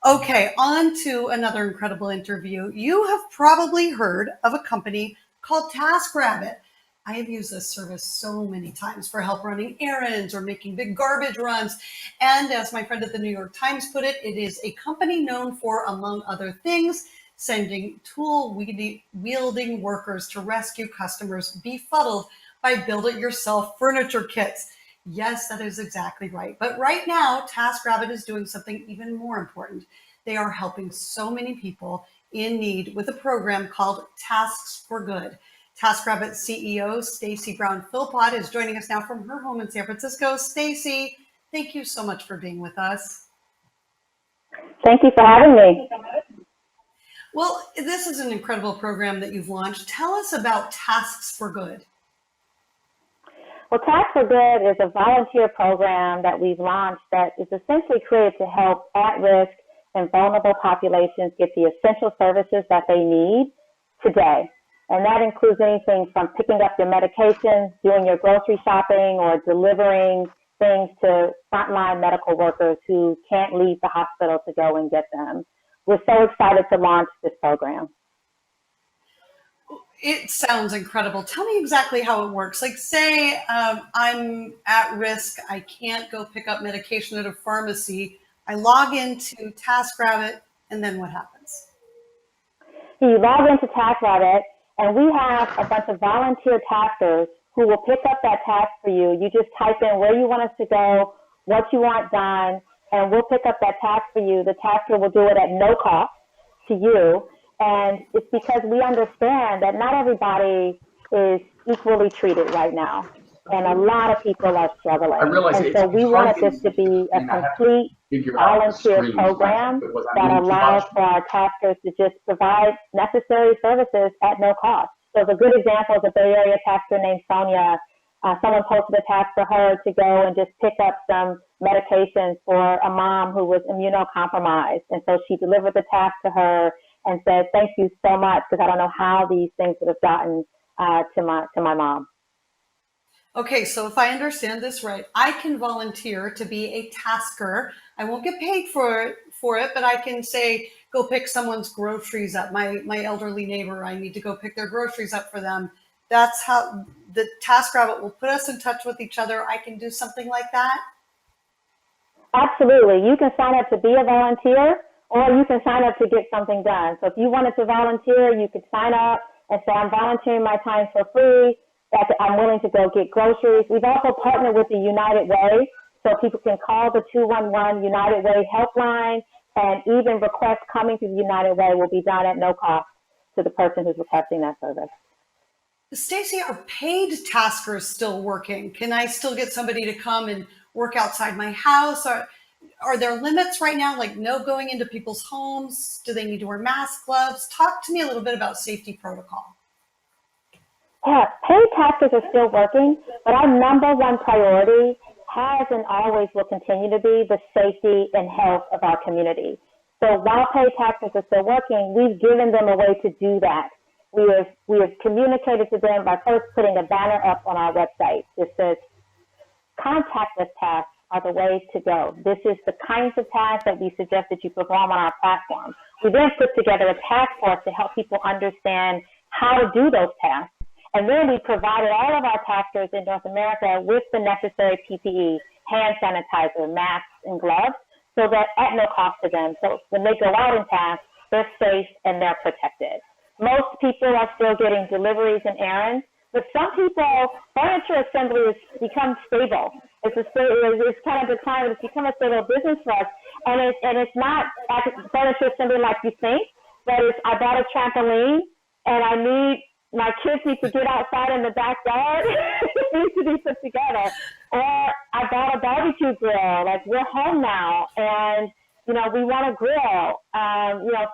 Okay, on to another incredible interview. You have probably heard of a company called TaskRabbit. I have used this service so many times for help running errands or making big garbage runs. And as my friend at the New York Times put it, it is a company known for, among other things, sending tool wielding workers to rescue customers befuddled by build it yourself furniture kits. Yes, that is exactly right. But right now, TaskRabbit is doing something even more important. They are helping so many people in need with a program called Tasks for Good. TaskRabbit CEO Stacy Brown Philpot is joining us now from her home in San Francisco. Stacy, thank you so much for being with us. Thank you for having me. Well, this is an incredible program that you've launched. Tell us about Tasks for Good. Well, Task for Good is a volunteer program that we've launched that is essentially created to help at-risk and vulnerable populations get the essential services that they need today. And that includes anything from picking up your medications, doing your grocery shopping, or delivering things to frontline medical workers who can't leave the hospital to go and get them. We're so excited to launch this program. It sounds incredible. Tell me exactly how it works. Like, say I'm at risk, I can't go pick up medication at a pharmacy. I log into TaskRabbit, and then what happens? You log into TaskRabbit, and we have a bunch of volunteer taskers who will pick up that task for you. You just type in where you want us to go, what you want done, and we'll pick up that task for you. The tasker will do it at no cost to you. And it's because we understand that not everybody is equally treated right now. And a lot of people are struggling. And so we wanted this to be a complete volunteer program that allows for our taskers to just provide necessary services at no cost. So the good example is a Bay Area tasker named Sonia. Someone posted a task for her to go and just pick up some medications for a mom who was immunocompromised. And so she delivered the task to her and said, "Thank you so much, because I don't know how these things would have gotten to my mom." Okay, so if I understand this right, I can volunteer to be a tasker. I won't get paid for it, but I can say, go pick someone's groceries up. My elderly neighbor, I need to go pick their groceries up for them. That's how the TaskRabbit will put us in touch with each other. I can do something like that. Absolutely. You can sign up to be a volunteer, or you can sign up to get something done. So if you wanted to volunteer, you could sign up and say, "I'm volunteering my time for free. I'm willing to go get groceries." We've also partnered with the United Way, so people can call the 211 United Way helpline, and even requests coming to the United Way will be done at no cost to the person who's requesting that service. Stacy, are paid taskers still working? Can I still get somebody to come and work outside my house? Are there limits right now, like no going into people's homes? Do they need to wear masks, gloves? Talk to me a little bit about safety protocol. Yeah, paid taskers are still working, but our number one priority has and always will continue to be the safety and health of our community. So while paid taskers are still working, we've given them a way to do that. We have communicated to them by first putting a banner up on our website that says, "Contactless tasks are the ways to go. This is the kinds of tasks that we suggest that you perform on our platform." We then put together a task force to help people understand how to do those tasks. And then we provided all of our taskers in North America with the necessary PPE, hand sanitizer, masks, and gloves, so that at no cost to them. So when they go out and task, they're safe and they're protected. Most people are still getting deliveries and errands, but some people, furniture assembly has become stable. It's kind of declined, but it's become a stable business for us. And it's not furniture assembly like you think, but I bought a trampoline, and my kids need to get outside in the backyard. It needs to be put together. Or I bought a barbecue grill. Like, we're home now, and we want to grill.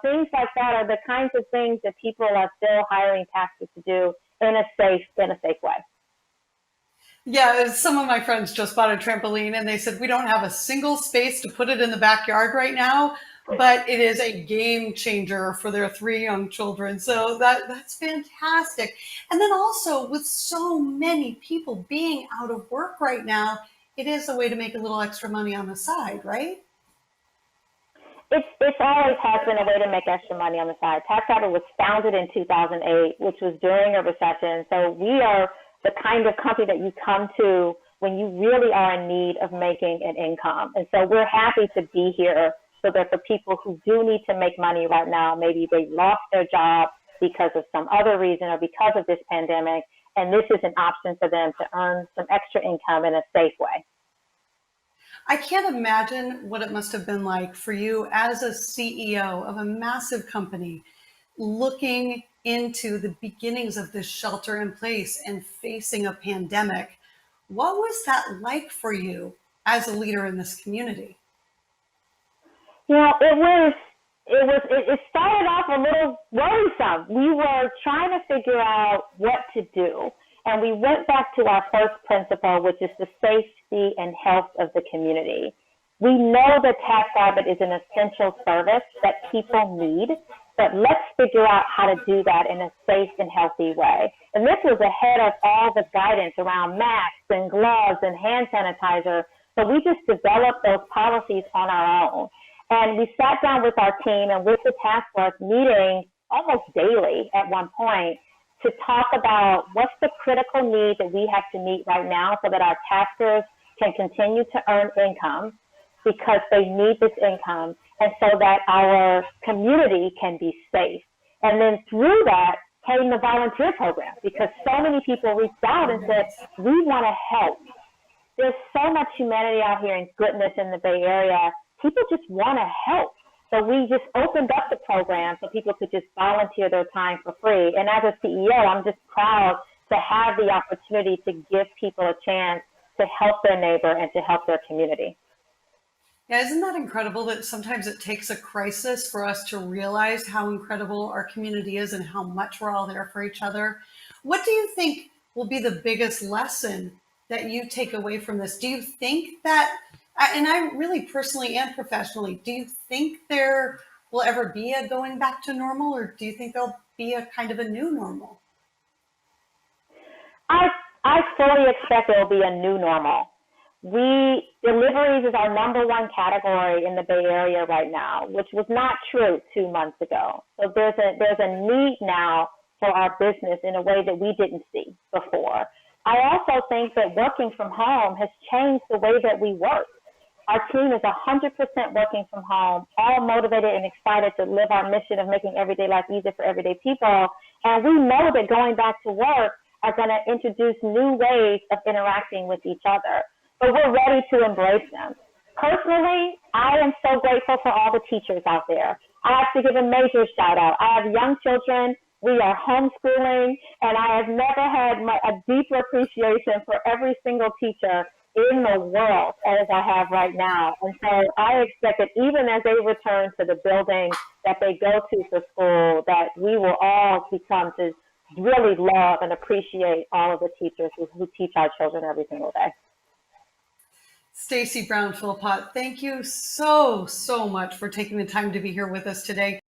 Things like that are the kinds of things that people are still hiring taskers to do in a safe way. Yeah, some of my friends just bought a trampoline, and they said, we don't have a single space to put it in the backyard right now, but it is a game changer for their 3 young children. So that's fantastic. And then also, with so many people being out of work right now, it is a way to make a little extra money on the side, right? It's always has been a way to make extra money on the side. TaxRabbit was founded in 2008, which was during a recession. So we are the kind of company that you come to when you really are in need of making an income. And so we're happy to be here so that for people who do need to make money right now, maybe they lost their job because of some other reason or because of this pandemic, and this is an option for them to earn some extra income in a safe way. I can't imagine what it must have been like for you as a CEO of a massive company looking into the beginnings of this shelter in place and facing a pandemic. What was that like for you as a leader in this community? You know, it started off a little worrisome. We were trying to figure out what to do. And we went back to our first principle, which is the safety and health of the community. We know that TaskRabbit is an essential service that people need, but let's figure out how to do that in a safe and healthy way. And this was ahead of all the guidance around masks and gloves and hand sanitizer. So we just developed those policies on our own. And we sat down with our team and with the task force meeting almost daily at one point to talk about what's the critical need that we have to meet right now so that our taxers can continue to earn income because they need this income, and so that our community can be safe. And then through that came the volunteer program, because so many people reached out and said, we want to help. There's so much humanity out here and goodness in the Bay Area. People just want to help. So we just opened up the program so people could just volunteer their time for free. And as a CEO, I'm just proud to have the opportunity to give people a chance to help their neighbor and to help their community. Yeah, isn't that incredible that sometimes it takes a crisis for us to realize how incredible our community is and how much we're all there for each other? What do you think will be the biggest lesson that you take away from this? Do you think that, and I really personally and professionally, do you think there will ever be a going back to normal, or do you think there'll be a kind of a new normal? I fully expect there will be a new normal. Deliveries is our number one category in the Bay Area right now, which was not true 2 months ago. So there's a need now for our business in a way that we didn't see before. I also think that working from home has changed the way that we work. Our team is 100% working from home, all motivated and excited to live our mission of making everyday life easier for everyday people. And we know that going back to work are going to introduce new ways of interacting with each other. But we're ready to embrace them. Personally, I am so grateful for all the teachers out there. I have to give a major shout out. I have young children. We are homeschooling, and I have never had a deeper appreciation for every single teacher in the world as I have right now. And so I expect that even as they return to the building that they go to for school, that we will all become to really love and appreciate all of the teachers who teach our children every single day. Stacy Brown Philpot, thank you so much for taking the time to be here with us today.